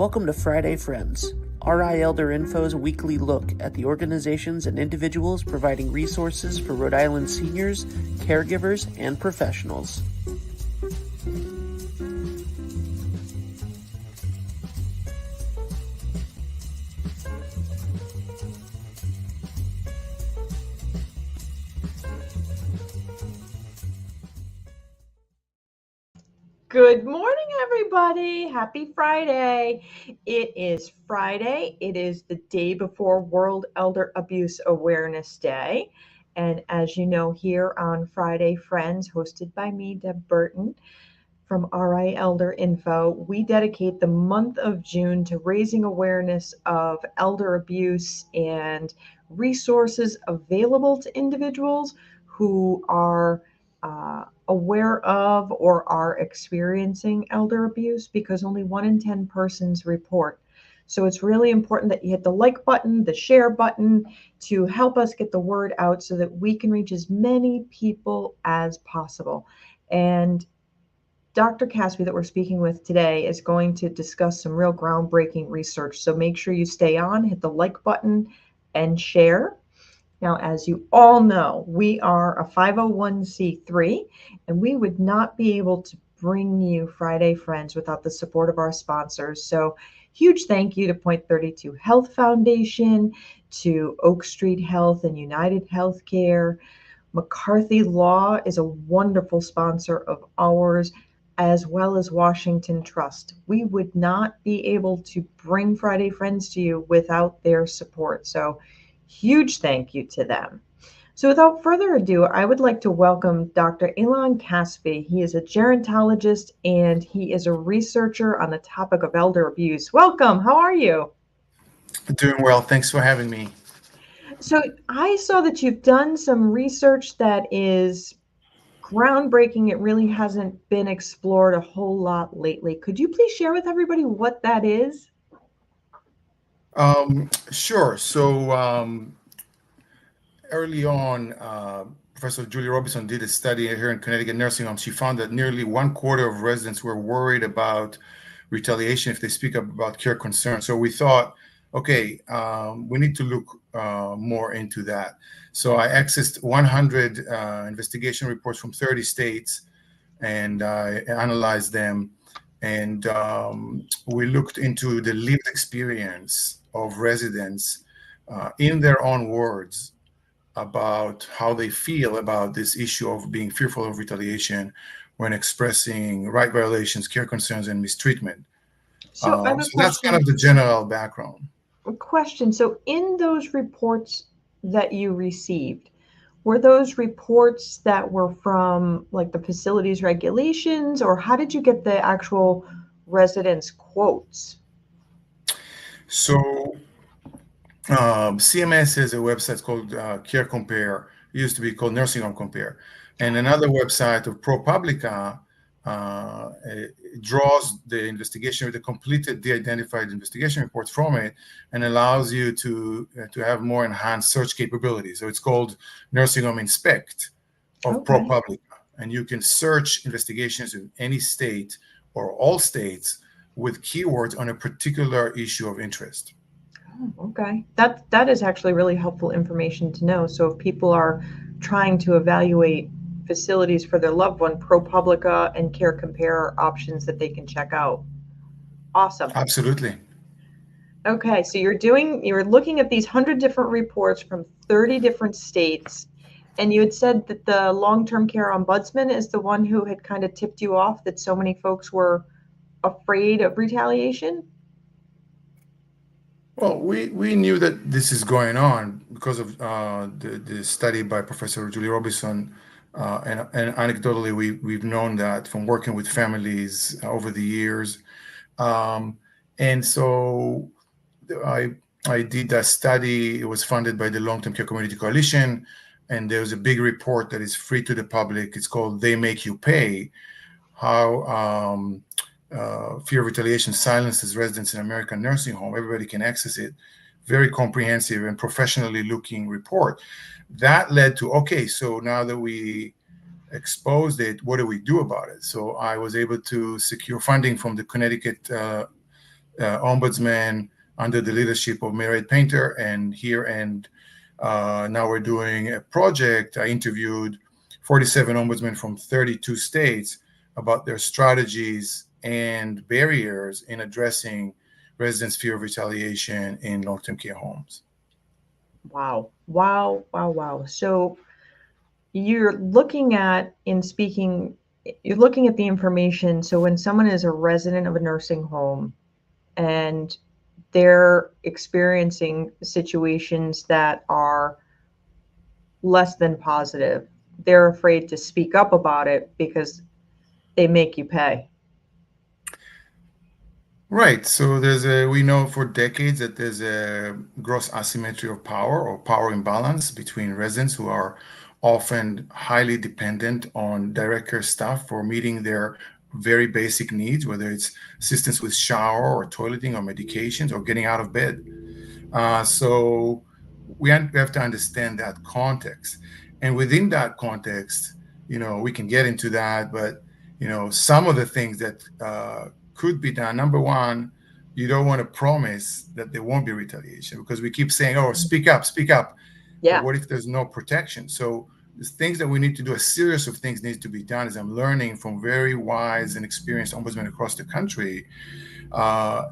Welcome to Friday Friends, RI Elder Info's weekly look at the organizations and individuals providing resources for Rhode Island seniors, caregivers, and professionals. Good morning, everybody. Happy Friday. It is Friday. It is the day before World Elder Abuse Awareness Day. And as you know, here on Friday Friends, hosted by me, Deb Burton, from RI Elder Info, we dedicate the month of June to raising awareness of elder abuse and resources available to individuals who are aware of or are experiencing elder abuse, because only 1 in 10 persons report. So it's really important that you hit the like button, the share button, to help us get the word out so that we can reach as many people as possible. And Dr. Caspi, that we're speaking with today, is going to discuss some real groundbreaking research. So make sure you stay on, hit the like button, and share. Now, as you all know, we are a 501c3, and we would not be able to bring you Friday Friends without the support of our sponsors. So huge thank you to Point 32 Health Foundation, to Oak Street Health and United Healthcare. McCarthy Law is a wonderful sponsor of ours, as well as Washington Trust. We would not be able to bring Friday Friends to you without their support. So huge thank you to them. So without further ado, I would like to welcome Dr. Eilon Caspi. He is a gerontologist and he is a researcher on the topic of elder abuse. Welcome. How are you? Doing well. Thanks for having me. So I saw that you've done some research that is groundbreaking. It really hasn't been explored a whole lot lately. Could you please share with everybody what that is? Sure. So early on, Professor Julie Robinson did a study here in Connecticut nursing homes. She found that nearly 1/4 of residents were worried about retaliation if they speak up about care concerns. So we thought, okay, we need to look more into that. So I accessed 100 investigation reports from 30 states, and I analyzed them. And we looked into the lived experience of residents in their own words about how they feel about this issue of being fearful of retaliation when expressing right violations, care concerns, and mistreatment. So I have a So that's kind question. of the general background. So in those reports that you received, were those reports that were from like the facilities regulations, or how did you get the actual residents' quotes? So CMS has a website called Care Compare. It used to be called Nursing Home Compare. And another website of ProPublica it draws the investigation, the completed de-identified investigation reports from it, and allows you to have more enhanced search capabilities. So it's called Nursing Home Inspect of Okay. ProPublica. And you can search investigations in any state or all states with keywords on a particular issue of interest. Okay, that is actually really helpful information to know. So if people are trying to evaluate facilities for their loved one, ProPublica and Care Compare are options that they can check out. Awesome. Absolutely. Okay, so you're looking at these 100 different reports from 30 different states, and you had said that the long-term care ombudsman is the one who had kind of tipped you off that so many folks were afraid of retaliation. Well, we knew that this is going on because of the study by Professor Julie Robinson, and anecdotally we've known that from working with families over the years, and so I did that study. It was funded by the Long-Term Care Community Coalition, and there's a big report that is free to the public. It's called "They Make You Pay: How Fear of Retaliation Silences Residents in American Nursing Home." Everybody can access it. Very comprehensive and professionally looking report. That led to, okay, so now that we exposed it, what do we do about it? So I was able to secure funding from the Connecticut ombudsman under the leadership of Mary Painter, and now we're doing a project. I interviewed 47 ombudsmen from 32 states about their strategies and barriers in addressing residents' fear of retaliation in long-term care homes. Wow. Wow. Wow. Wow. So you're looking at the information. So when someone is a resident of a nursing home and they're experiencing situations that are less than positive, they're afraid to speak up about it because they make you pay. Right. So we know for decades that there's a gross asymmetry of power or power imbalance between residents who are often highly dependent on direct care staff for meeting their very basic needs, whether it's assistance with shower or toileting or medications or getting out of bed. So we have to understand that context. And within that context, we can get into that, but, some of the things that could be done. Number one, you don't want to promise that there won't be retaliation, because we keep saying, oh, speak up, speak up. Yeah. But what if there's no protection? So there's things that we need to do. A series of things needs to be done, as I'm learning from very wise and experienced ombudsmen across the country,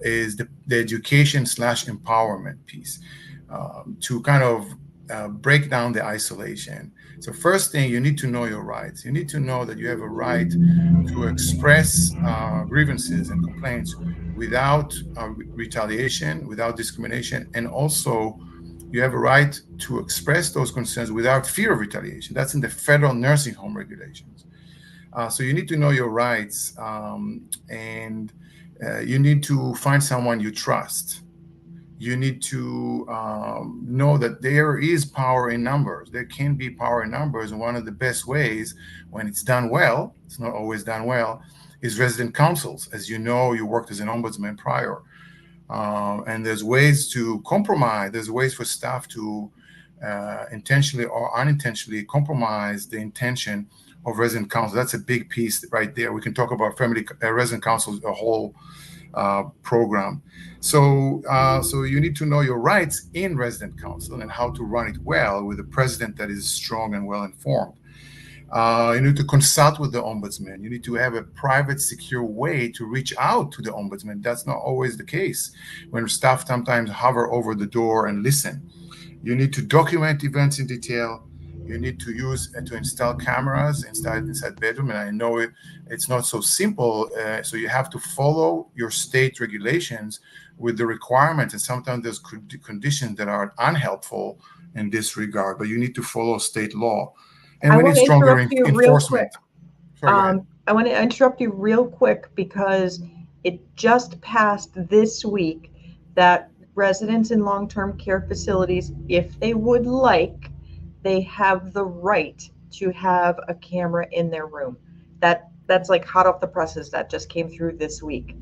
is the education/empowerment piece, to kind of break down the isolation. So first thing, you need to know your rights. You need to know that you have a right to express grievances and complaints without retaliation, without discrimination, and also you have a right to express those concerns without fear of retaliation. That's in the federal nursing home regulations. So you need to know your rights, and you need to find someone you trust. You need to know that there is power in numbers. There can be power in numbers. And one of the best ways, when it's done well, it's not always done well, is resident councils. As you know, you worked as an ombudsman prior. And there's ways to compromise. There's ways for staff to intentionally or unintentionally compromise the intention of resident council. That's a big piece right there. We can talk about family resident councils, a whole program. So you need to know your rights in resident council and how to run it well with a president that is strong and well informed. You need to consult with the ombudsman. You need to have a private, secure way to reach out to the ombudsman. That's not always the case when staff sometimes hover over the door and listen. You need to document events in detail. You need to use to install cameras inside bedroom. And I know it's not so simple. So you have to follow your state regulations with the requirements. And sometimes there's conditions that are unhelpful in this regard, but you need to follow state law. And we need stronger enforcement. Sorry, I want to interrupt you real quick because it just passed this week that residents in long-term care facilities, if they would like, they have the right to have a camera in their room. That's like hot off the presses. That just came through this week.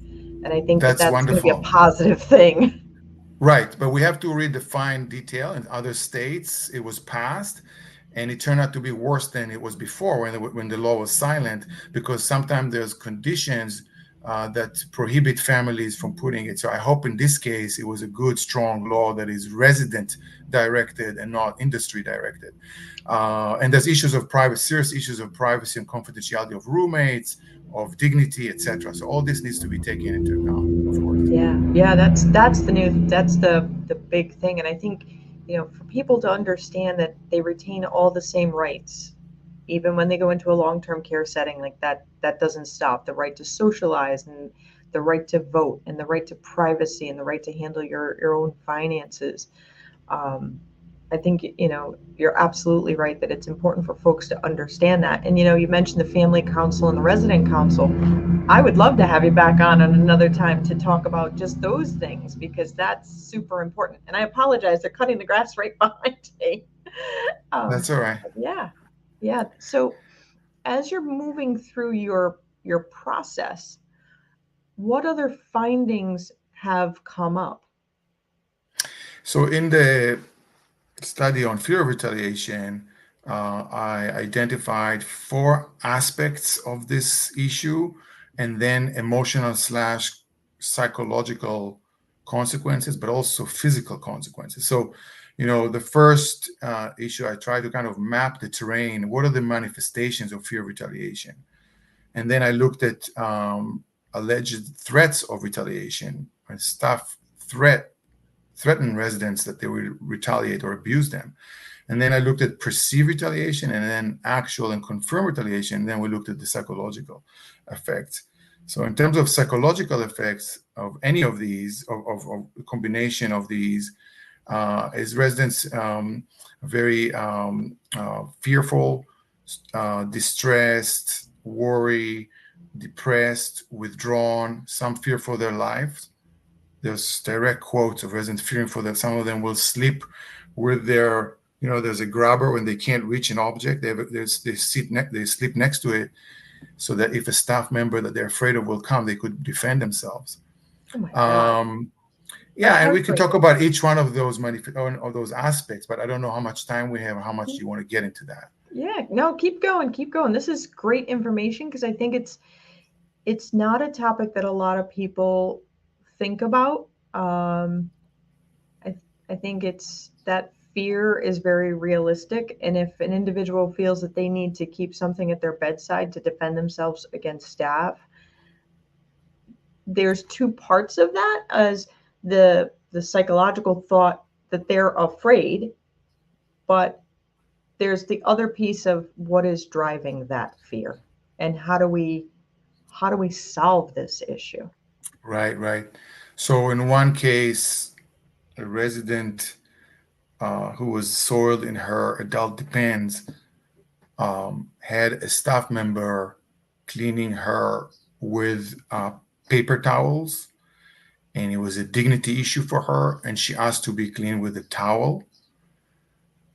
And I think that's going to be a positive thing. Right. But we have to read the fine detail. In other states, it was passed, and it turned out to be worse than it was before when the law was silent, because sometimes there's conditions that prohibit families from putting it. So I hope in this case, it was a good, strong law that is resident directed and not industry directed. And there's serious issues of privacy and confidentiality of roommates, of dignity, etc. So all this needs to be taken into account, of course. Yeah, that's the big thing. And I think, for people to understand that they retain all the same rights, even when they go into a long-term care setting, like that doesn't stop. The right to socialize, and the right to vote, and the right to privacy, and the right to handle your own finances. I think, you're absolutely right that it's important for folks to understand that. And, you mentioned the family council and the resident council. I would love to have you back on another time to talk about just those things, because that's super important. And I apologize, they're cutting the grass right behind me. That's all right. Yeah. So as you're moving through your process, what other findings have come up? So in the study on fear of retaliation, I identified 4 aspects of this issue, and then emotional/psychological consequences, but also physical consequences. So, the first issue, I try to kind of map the terrain. What are the manifestations of fear of retaliation? And then I looked at alleged threats of retaliation, and staff threaten residents that they will retaliate or abuse them. And then I looked at perceived retaliation, and then actual and confirmed retaliation. And then we looked at the psychological effects. So in terms of psychological effects of any of these, of a combination of these, is residents very fearful, distressed, worry, depressed, withdrawn, some fear for their lives. There's direct quotes of residents fearing for that. Some of them will sleep with their, there's a grabber when they can't reach an object. They sleep next to it, so that if a staff member that they're afraid of will come, they could defend themselves. Oh my God. Yeah, and we can talk about each one of those aspects, but I don't know how much time we have and how much you want to get into that. Yeah, no, keep going. This is great information, because I think it's not a topic that a lot of people think about. I think it's that fear is very realistic, and if an individual feels that they need to keep something at their bedside to defend themselves against staff, there's two parts of that, as the psychological thought that they're afraid, but there's the other piece of what is driving that fear, and how do we solve this issue? Right. So in one case, a resident who was soiled in her adult depends had a staff member cleaning her with paper towels, and it was a dignity issue for her, and she asked to be cleaned with a towel.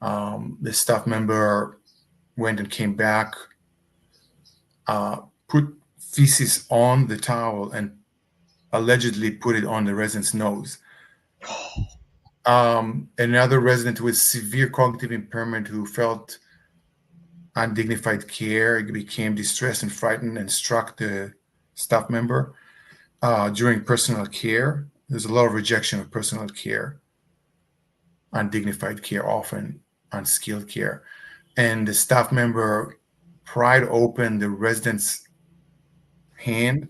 The staff member went and came back, put feces on the towel, and allegedly put it on the resident's nose. Another resident with severe cognitive impairment who felt undignified care became distressed and frightened and struck the staff member during personal care. There's a lot of rejection of personal care, undignified care, often unskilled care. And the staff member pried open the resident's hand,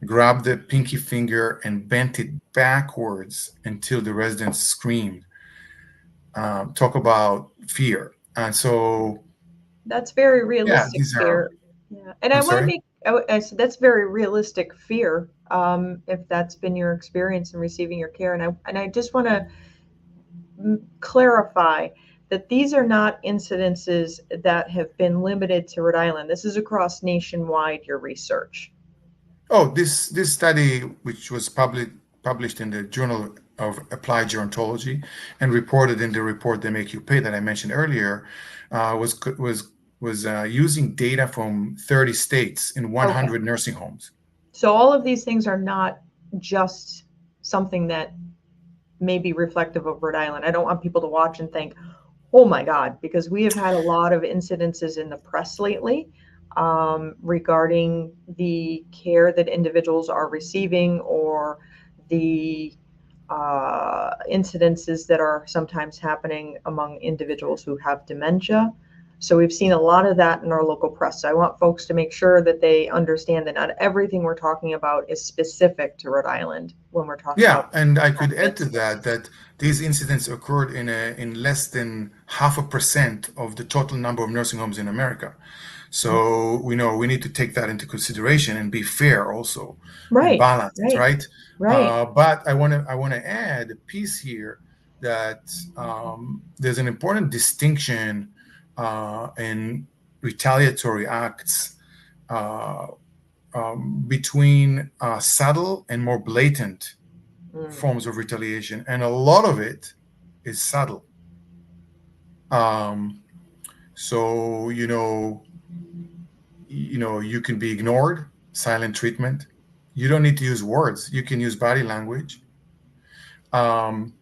grabbed the pinky finger, and bent it backwards until the resident screamed. Talk about fear. And so that's very realistic fear. Yeah. And I said that's very realistic fear, if that's been your experience in receiving your care. And I just want to clarify that these are not incidences that have been limited to Rhode Island. This is across nationwide, your research. Oh, this study, which was published in the Journal of Applied Gerontology and reported in the report They Make You Pay that I mentioned earlier, was using data from 30 states in 100 nursing homes. So all of these things are not just something that may be reflective of Rhode Island. I don't want people to watch and think, oh my God, because we have had a lot of incidences in the press lately regarding the care that individuals are receiving, or the incidences that are sometimes happening among individuals who have dementia. So we've seen a lot of that in our local press. So I want folks to make sure that they understand that not everything we're talking about is specific to Rhode Island when we're talking about. Yeah, and I could add to that these incidents occurred in less than 0.5% of the total number of nursing homes in America. So we need to take that into consideration and be fair also, and balanced, right? But I want to add a piece here that there's an important distinction in retaliatory acts between subtle and more blatant forms of retaliation, and a lot of it is subtle. So you can be ignored, silent treatment. You don't need to use words. You can use body language. But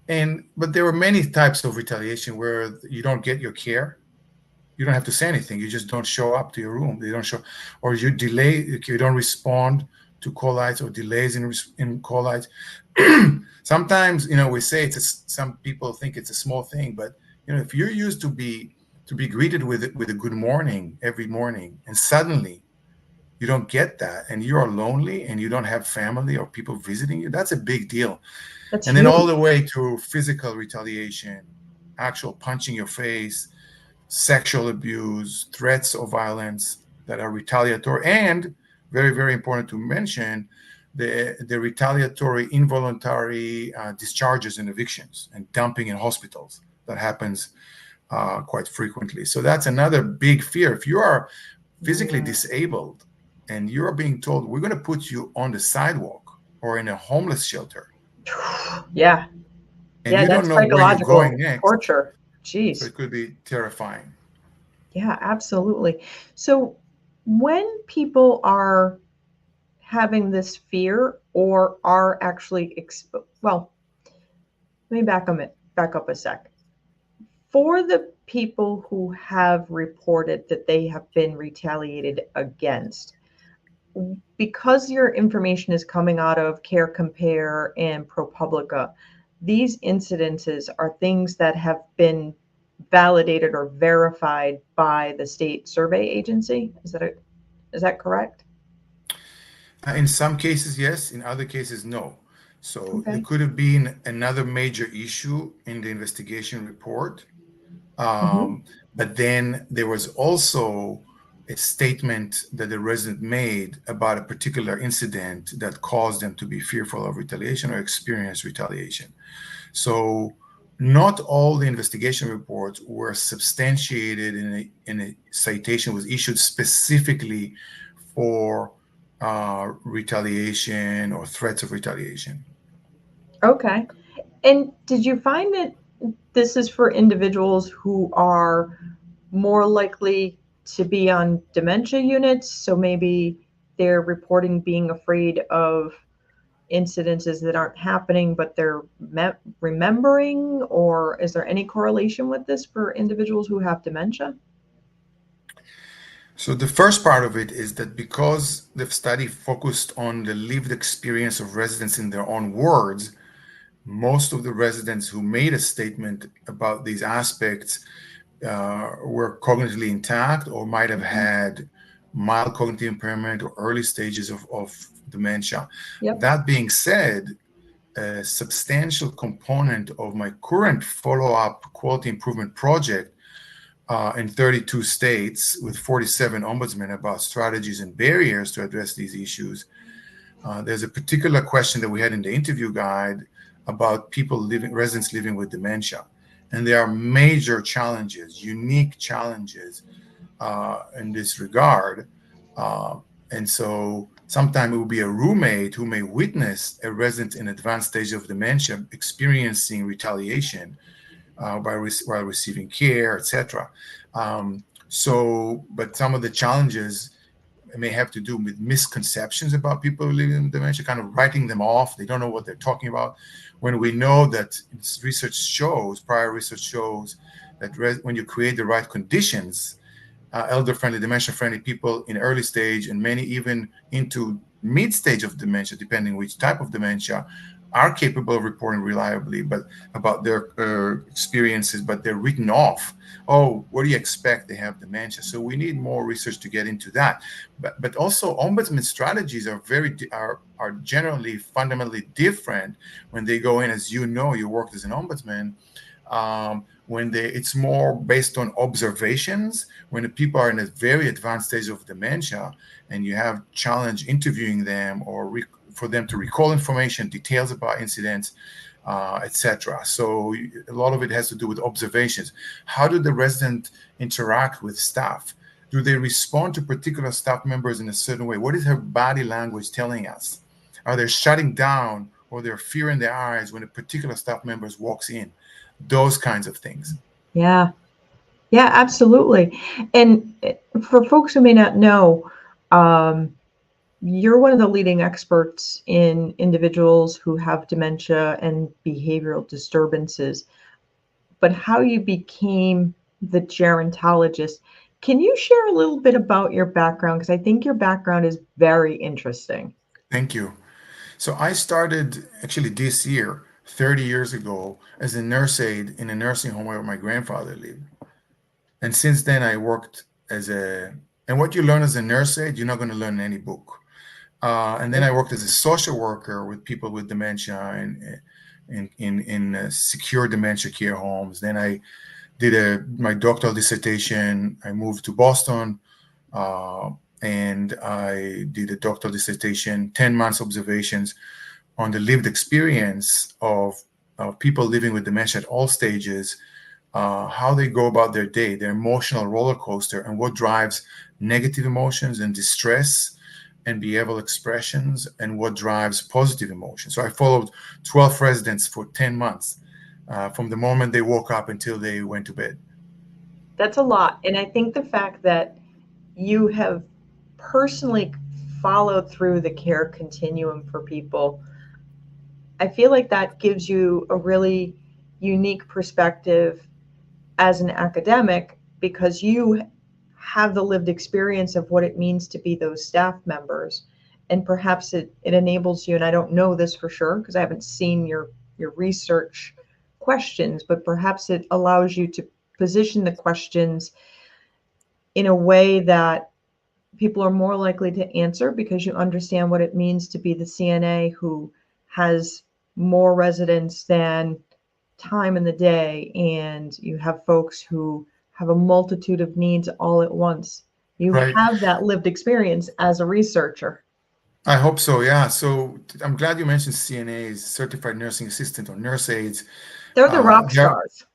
there are many types of retaliation where you don't get your care. You don't have to say anything. You just don't show up to your room. They don't show, or you delay. You don't respond to colitis or delays in colitis. Sometimes, we say some people think it's a small thing, but if you're used to be greeted with a good morning every morning, and suddenly you don't get that, and you are lonely, and you don't have family or people visiting you, that's a big deal. That's And then huge. all the way to physical retaliation, actual punching your face, sexual abuse, threats of violence that are retaliatory, and very, very important to mention, the retaliatory involuntary discharges and evictions and dumping in hospitals that happens quite frequently. So that's another big fear. If you are physically disabled and you're being told, we're going to put you on the sidewalk or in a homeless shelter, Yeah. and Yeah, you don't that's know where you're going psychological next, torture. so Jeez. it could be terrifying. Yeah, absolutely. So when people are having this fear or are actually well, let me back up a sec. For the people who have reported that they have been retaliated against, because your information is coming out of Care Compare and ProPublica, these incidences are things that have been validated or verified by the state survey agency. Is that correct? In some cases, yes. In other cases, no. So there Okay. could have been another major issue in the investigation report. Mm-hmm. But then there was also a statement that the resident made about a particular incident that caused them to be fearful of retaliation or experience retaliation. So not all the investigation reports were substantiated in a citation was issued specifically for retaliation or threats of retaliation. Okay. And did you find that this is for individuals who are more likely to be on dementia units? So maybe they're reporting being afraid of incidences that aren't happening, but they're remembering? Or is there any correlation with this for individuals who have dementia? So the first part of it is that because the study focused on the lived experience of residents in their own words, most of the residents who made a statement about these aspects were cognitively intact or might have had mild cognitive impairment or early stages of dementia. Yep. That being said, a substantial component of my current follow-up quality improvement project in 32 states with 47 ombudsmen about strategies and barriers to address these issues. There's a particular question that we had in the interview guide about residents living with dementia. And there are major challenges, unique challenges in this regard. And so sometimes it will be a roommate who may witness a resident in advanced stage of dementia experiencing retaliation while receiving care, etc. But some of the challenges may have to do with misconceptions about people living with dementia, kind of writing them off. They don't know what they're talking about. When we know that prior research shows that when you create the right conditions, elder-friendly, dementia-friendly people in early stage and many even into mid-stage of dementia, depending which type of dementia, are capable of reporting reliably about their experiences, but they're written off. Oh, what do you expect? They have dementia. So we need more research to get into that. But also, ombudsman strategies are generally fundamentally different when they go in. As you know, you worked as an ombudsman. It's more based on observations. When the people are in a very advanced stage of dementia, and you have challenge interviewing them or for them to recall information, details about incidents, etc. So a lot of it has to do with observations. How do the resident interact with staff? Do they respond to particular staff members in a certain way? What is her body language telling us? Are they shutting down or there's fear in their eyes when a particular staff member walks in? Those kinds of things. Yeah. Yeah, absolutely. And for folks who may not know, you're one of the leading experts in individuals who have dementia and behavioral disturbances. But how you became the gerontologist, can you share a little bit about your background? Because I think your background is very interesting. Thank you. So I started actually this year, 30 years ago, as a nurse aide in a nursing home where my grandfather lived. And since then, I worked as a, and what you learn as a nurse aide, you're not going to learn in any book. And then I worked as a social worker with people with dementia and in secure dementia care homes. Then I did my doctoral dissertation. I moved to Boston, uh, and I did a doctoral dissertation, 10 months observations on the lived experience of people living with dementia at all stages, how they go about their day, their emotional roller coaster, and what drives negative emotions and distress and behavioral expressions, and what drives positive emotions. So I followed 12 residents for 10 months, from the moment they woke up until they went to bed. That's a lot. And I think the fact that you have personally followed through the care continuum for people, I feel like that gives you a really unique perspective as an academic because you have the lived experience of what it means to be those staff members. And perhaps it enables you, and I don't know this for sure because I haven't seen your research questions, but perhaps it allows you to position the questions in a way that people are more likely to answer because you understand what it means to be the CNA who has more residents than time in the day, and you have folks who have a multitude of needs all at once. You Right. have that lived experience as a researcher. I hope so. Yeah. So I'm glad you mentioned CNAs, certified nursing assistant or nurse aides. They're the rock They're stars.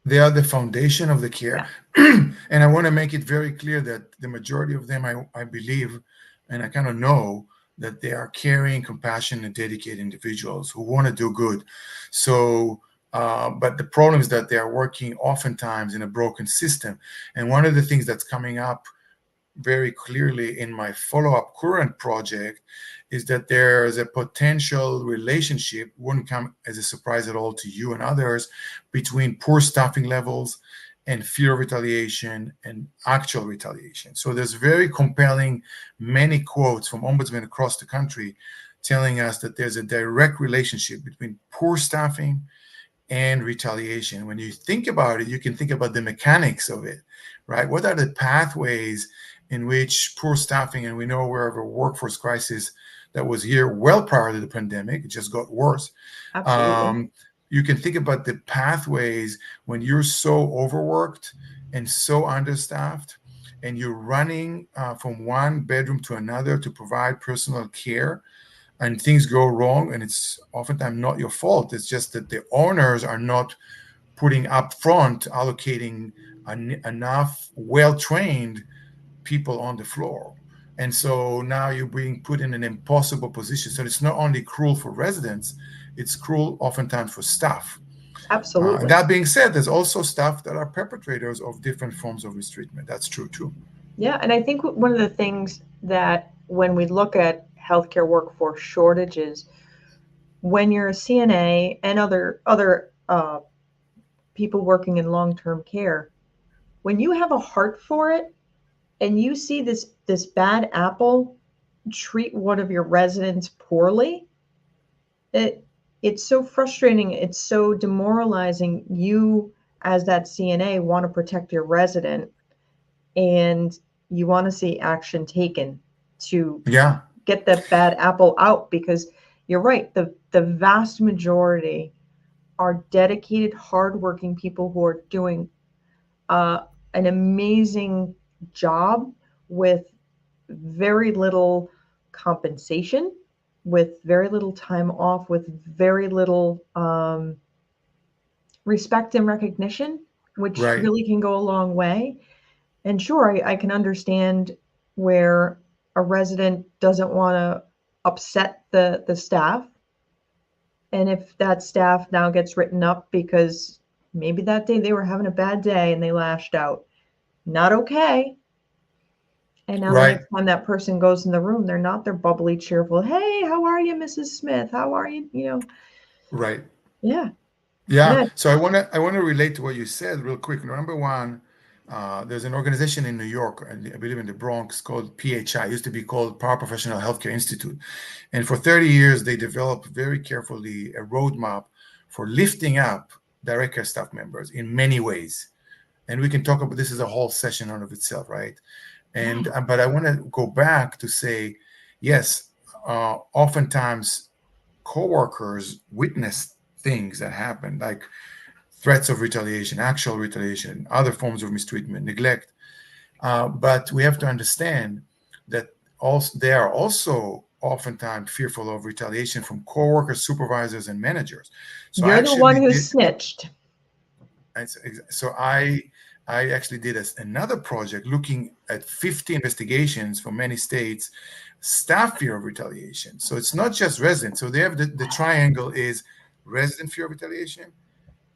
they are the foundation of the Yeah, care. And I want to make it very clear that the majority of them, I believe, and I kind of know that they are caring, compassionate, and dedicated individuals who want to do good. So, but the problem is that they are working oftentimes in a broken system. And one of the things that's coming up very clearly in my follow-up current project is that there's a potential relationship, wouldn't come as a surprise at all to you and others, between poor staffing levels and fear of retaliation and actual retaliation. So there's very compelling many quotes from ombudsmen across the country telling us that there's a direct relationship between poor staffing and retaliation. When you think about it, you can think about the mechanics of it, right? What are the pathways in which poor staffing, and we know we have a workforce crisis that was here well prior to the pandemic, it just got worse. absolutely. You can think about the pathways when you're so overworked and so understaffed, and you're running from one bedroom to another to provide personal care, and things go wrong, and it's oftentimes not your fault. It's just that the owners are not putting up front, allocating enough well-trained people on the floor. And so now you're being put in an impossible position. So it's not only cruel for residents, it's cruel oftentimes for staff. And Absolutely. that being said, there's also staff that are perpetrators of different forms of mistreatment. That's true too. Yeah, and I think one of the things that when we look at healthcare workforce shortages, when you're a CNA and other people working in long-term care, when you have a heart for it and you see this bad apple treat one of your residents poorly, it's so frustrating, it's so demoralizing. You as that CNA want to protect your resident and you want to see action taken to Yeah, get that bad apple out because you're right, the vast majority are dedicated hardworking people who are doing uh, an amazing job with very little compensation, with very little time off, with very little respect and recognition, which right, really can go a long way. And sure, I can understand where a resident doesn't want to upset the staff. And if that staff now gets written up because maybe that day they were having a bad day and they lashed out, not okay. And now the right, next time that person goes in the room, they're not their bubbly, cheerful, hey, how are you, Mrs. Smith? How are you? right. Yeah, Yeah. yeah, So I want to relate to what you said real quick. Number one, There's an organization in New York, I believe in the Bronx, called PHI. It used to be called Paraprofessional Healthcare Institute. And for 30 years, they developed very carefully a roadmap for lifting up direct care staff members in many ways. And we can talk about this as a whole session on of itself, right? And but I want to go back to say, yes, oftentimes coworkers witness things that happen, like threats of retaliation, actual retaliation, other forms of mistreatment, neglect. But we have to understand that also they are also oftentimes fearful of retaliation from coworkers, supervisors, and managers. So You're the one who snitched. So I actually did another project looking at 50 investigations from many states, staff fear of retaliation. So it's not just resident. So they have the triangle is resident fear of retaliation,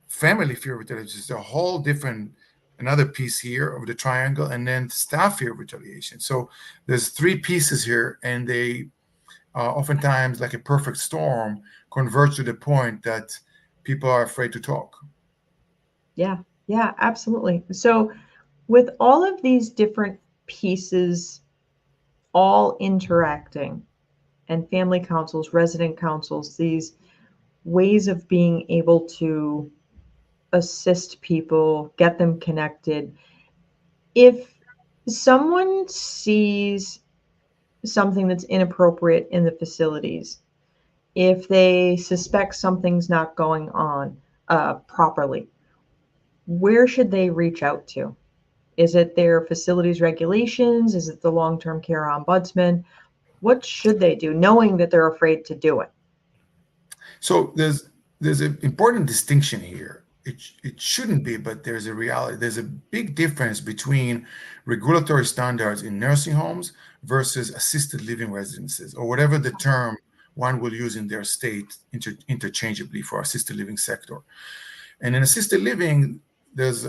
family fear of retaliation is a whole different, another piece here of the triangle, and then staff fear of retaliation. So there's three pieces here, and they oftentimes, like a perfect storm, converge to the point that people are afraid to talk. Yeah, absolutely. So with all of these different pieces all interacting, and family councils, resident councils, these ways of being able to assist people, get them connected. If someone sees something that's inappropriate in the facilities, if they suspect something's not going on properly, where should they reach out to? Is it their facilities regulations? Is it the long-term care ombudsman? What should they do, knowing that they're afraid to do it? So there's an important distinction here. It shouldn't be, but there's a reality. There's a big difference between regulatory standards in nursing homes versus assisted living residences, or whatever the term one will use in their state interchangeably for assisted living sector. And in assisted living, there's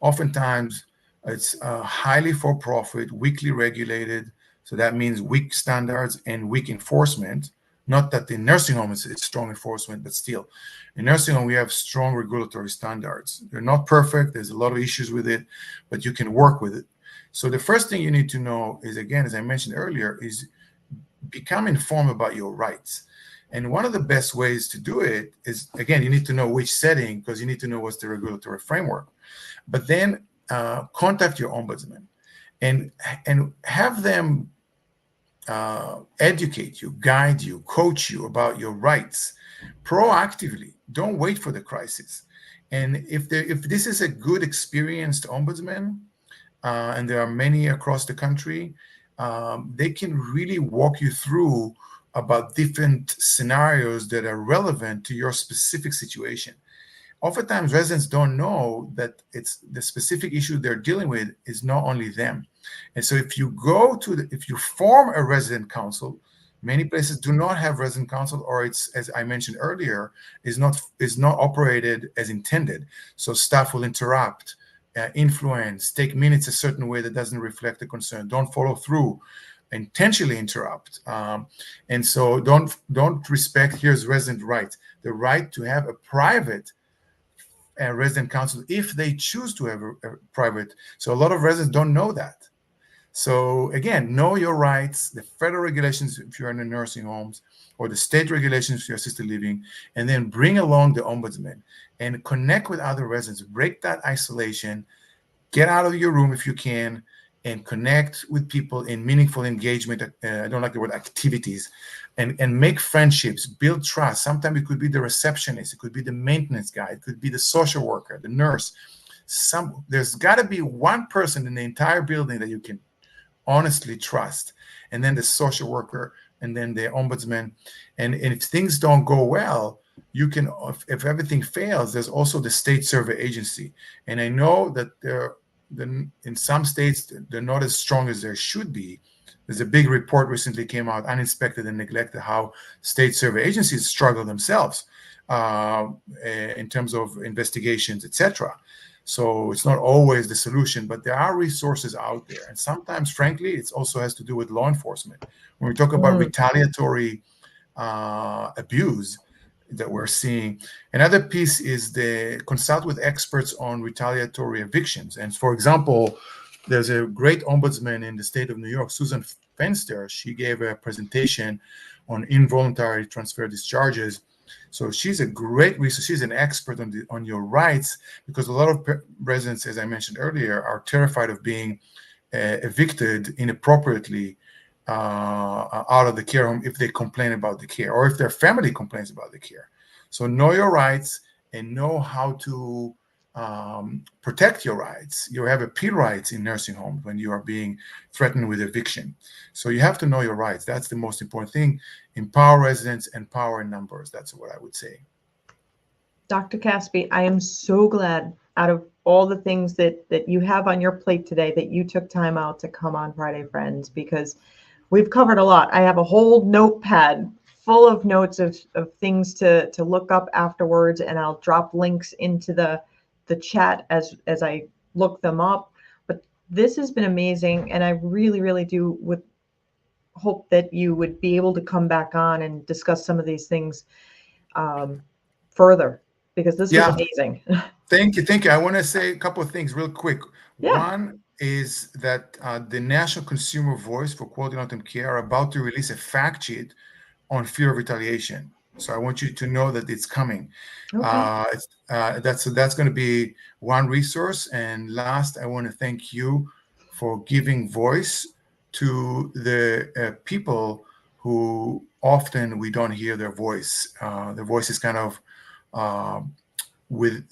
oftentimes it's highly for-profit, weakly regulated. So that means weak standards and weak enforcement. Not that the nursing home is strong enforcement, but still, in nursing home, we have strong regulatory standards. They're not perfect. There's a lot of issues with it, but you can work with it. So the first thing you need to know is, again, as I mentioned earlier, is become informed about your rights. And one of the best ways to do it is, again, you need to know which setting, because you need to know what's the regulatory framework. But then contact your ombudsman and have them educate you, guide you, coach you about your rights proactively. Don't wait for the crisis. And if this is a good, experienced ombudsman, and there are many across the country, they can really walk you through about different scenarios that are relevant to your specific situation. Oftentimes, residents don't know that it's the specific issue they're dealing with is not only them. And so if you form a resident council, many places do not have resident council, or it's, as I mentioned earlier, is not operated as intended. So staff will interrupt, influence, take minutes a certain way that doesn't reflect the concern, don't follow through, intentionally interrupt. And so don't respect, here's resident rights, the right to have a private resident council if they choose to have a private. So a lot of residents don't know that. So again, know your rights, the federal regulations if you're in the nursing homes, or the state regulations for your assisted living, and then bring along the ombudsman and connect with other residents, break that isolation, get out of your room if you can, and connect with people in meaningful engagement. I don't like the word activities, and make friendships, build trust. Sometimes it could be the receptionist, it could be the maintenance guy, it could be the social worker, the nurse. There's got to be one person in the entire building that you can honestly trust, and then the social worker, and then the ombudsman. And if things don't go well, you can, if everything fails, there's also the state survey agency. And I know that in some states, they're not as strong as there should be. There's a big report recently came out, Uninspected and Neglected, how state survey agencies struggle themselves in terms of investigations, etc. So it's not always the solution, but there are resources out there. And sometimes, frankly, it also has to do with law enforcement. When we talk about retaliatory abuse, that we're seeing. Another piece is the consult with experts on retaliatory evictions. And for example, there's a great ombudsman in the state of New York, Susan Fenster. She gave a presentation on involuntary transfer discharges. So she's a great resource. She's an expert on your rights, because a lot of residents, as I mentioned earlier, are terrified of being evicted inappropriately out of the care home if they complain about the care, or if their family complains about the care. So know your rights and know how to protect your rights. You have appeal rights in nursing homes when you are being threatened with eviction. So you have to know your rights. That's the most important thing. Empower residents and power in numbers. That's what I would say. Dr. Caspi, I am so glad, out of all the things that you have on your plate today, that you took time out to come on Friday Friends, because we've covered a lot. I have a whole notepad full of notes of things to look up afterwards, and I'll drop links into the chat as I look them up. But this has been amazing, and I really, really do would hope that you would be able to come back on and discuss some of these things further, because this was amazing. Thank you. I want to say a couple of things real quick. Yeah. One is that the National Consumer Voice for Quality Long-Term Care are about to release a fact sheet on fear of retaliation. So I want you to know that it's coming. Okay. That's going to be one resource. And last, I want to thank you for giving voice to the people who often we don't hear their voice. Their voice is kind of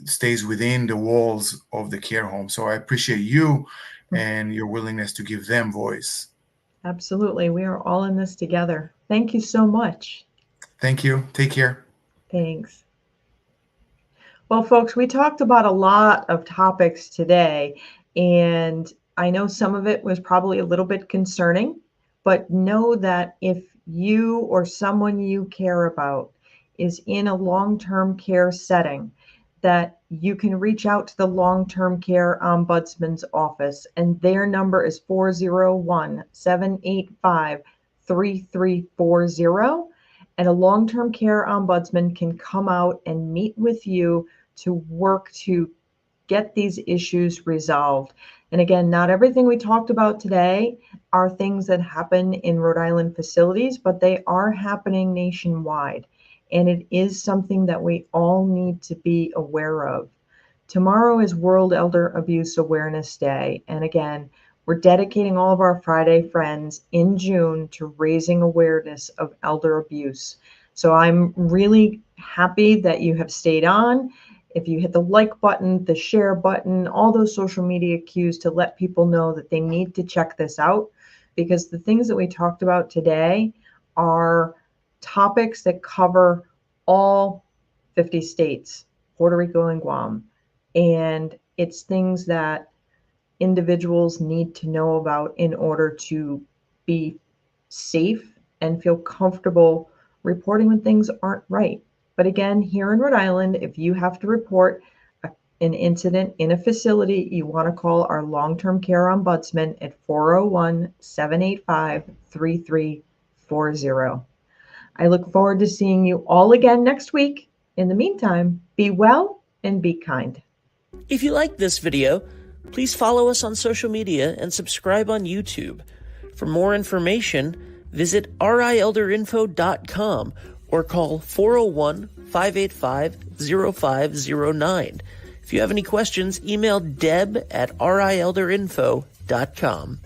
stays within the walls of the care home. So I appreciate you and your willingness to give them voice. Absolutely. We are all in this together. Thank you so much. Thank you. Take care. Thanks. Well, folks, we talked about a lot of topics today, and I know some of it was probably a little bit concerning, but know that if you or someone you care about is in a long-term care setting, that you can reach out to the Long-Term Care Ombudsman's office, and their number is 401-785-3340. And a long-term care ombudsman can come out and meet with you to work to get these issues resolved. And again, not everything we talked about today are things that happen in Rhode Island facilities, but they are happening nationwide. And it is something that we all need to be aware of. Tomorrow is World Elder Abuse Awareness Day. And again, we're dedicating all of our Friday Friends in June to raising awareness of elder abuse. So I'm really happy that you have stayed on. If you hit the like button, the share button, all those social media cues to let people know that they need to check this out, because the things that we talked about today are topics that cover all 50 states, Puerto Rico and Guam. And it's things that individuals need to know about in order to be safe and feel comfortable reporting when things aren't right. But again, here in Rhode Island, if you have to report an incident in a facility, you want to call our long-term care ombudsman at 401-785-3340. I look forward to seeing you all again next week. In the meantime, be well and be kind. If you like this video, please follow us on social media and subscribe on YouTube. For more information, visit rielderinfo.com or call 401-585-0509. If you have any questions, email deb@rielderinfo.com.